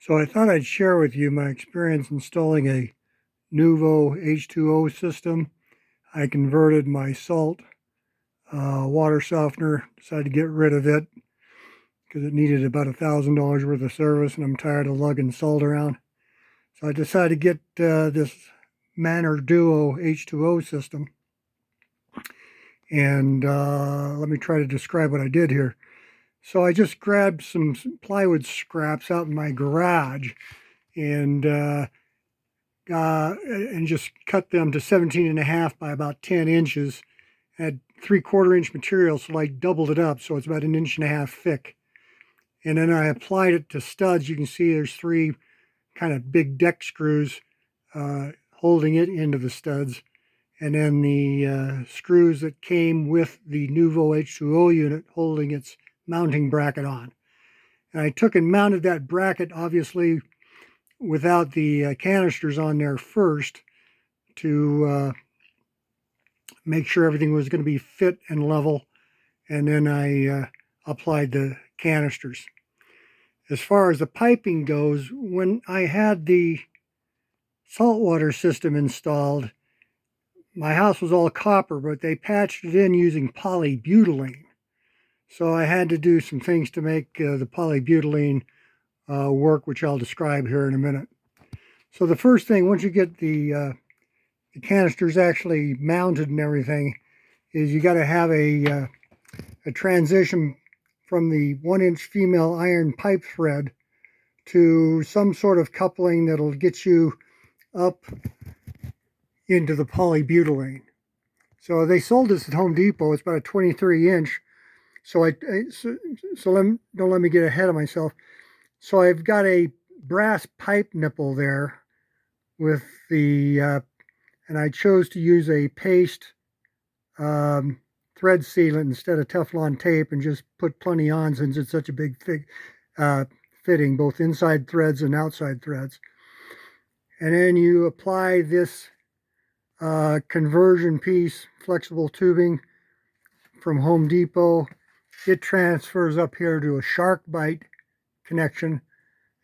So I thought I'd share with you my experience installing a Nuvo H2O system. I converted my salt water softener, decided to get rid of it because it needed about $1,000 worth of service and I'm tired of lugging salt around. So I decided to get this Manor Duo H2O system. And let me try to describe what I did here. So I just grabbed some plywood scraps out in my garage and just cut them to 17.5 by about 10 inches. Had 3/4 inch material, so I doubled it up, so it's about 1.5 inches thick. And then I applied it to studs. You can see there's 3 kind of big deck screws holding it into the studs. And then the screws that came with the Nuvo H2O unit holding its mounting bracket on. And I took and mounted that bracket, obviously, without the canisters on there first to make sure everything was going to be fit and level, and then I applied the canisters. As far as the piping goes, when I had the saltwater system installed, my house was all copper, but they patched it in using polybutylene. So I had to do some things to make the polybutylene work, which I'll describe here in a minute. So the first thing, once you get the canisters actually mounted and everything, is you got to have a transition from the 1-inch female iron pipe thread to some sort of coupling that'll get you up into the polybutylene. So they sold this at Home Depot. It's about a 23-inch. So don't let me get ahead of myself. So I've got a brass pipe nipple there with the, and I chose to use a paste thread sealant instead of Teflon tape and just put plenty on since it's such a big fitting, both inside threads and outside threads. And then you apply this conversion piece, flexible tubing from Home Depot. It transfers up here to a shark bite connection.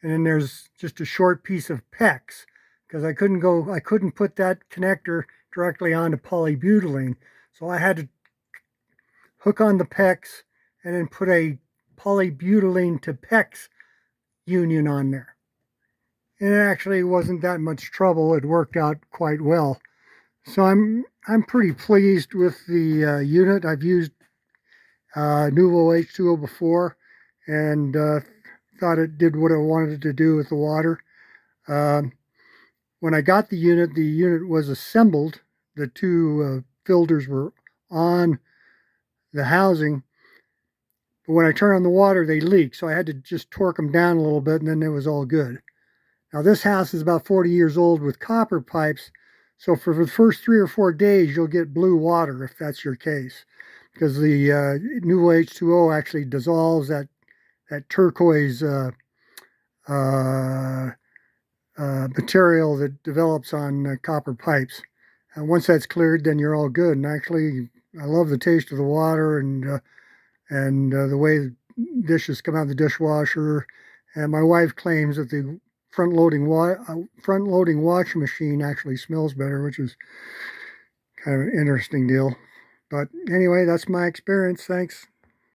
And then there's just a short piece of PEX because I couldn't put that connector directly onto polybutylene. So I had to hook on the PEX and then put a polybutylene to PEX union on there. And it actually wasn't that much trouble. It worked out quite well. So I'm pretty pleased with the unit. I've used Nuvo H2O before and thought it did what I wanted it to do with the water. When I got the unit was assembled. The 2 filters were on the housing, but when I turn on the water, they leak. So I had to just torque them down a little bit, and then it was all good. Now this house is about 40 years old with copper pipes. So for the first 3 or 4 days, you'll get blue water if that's your case, because the Nuvo H2O actually dissolves that turquoise material that develops on copper pipes. And once that's cleared, then you're all good. And actually, I love the taste of the water and the way dishes come out of the dishwasher. And my wife claims that the front-loading washing machine actually smells better, which is kind of an interesting deal. But anyway, that's my experience. Thanks.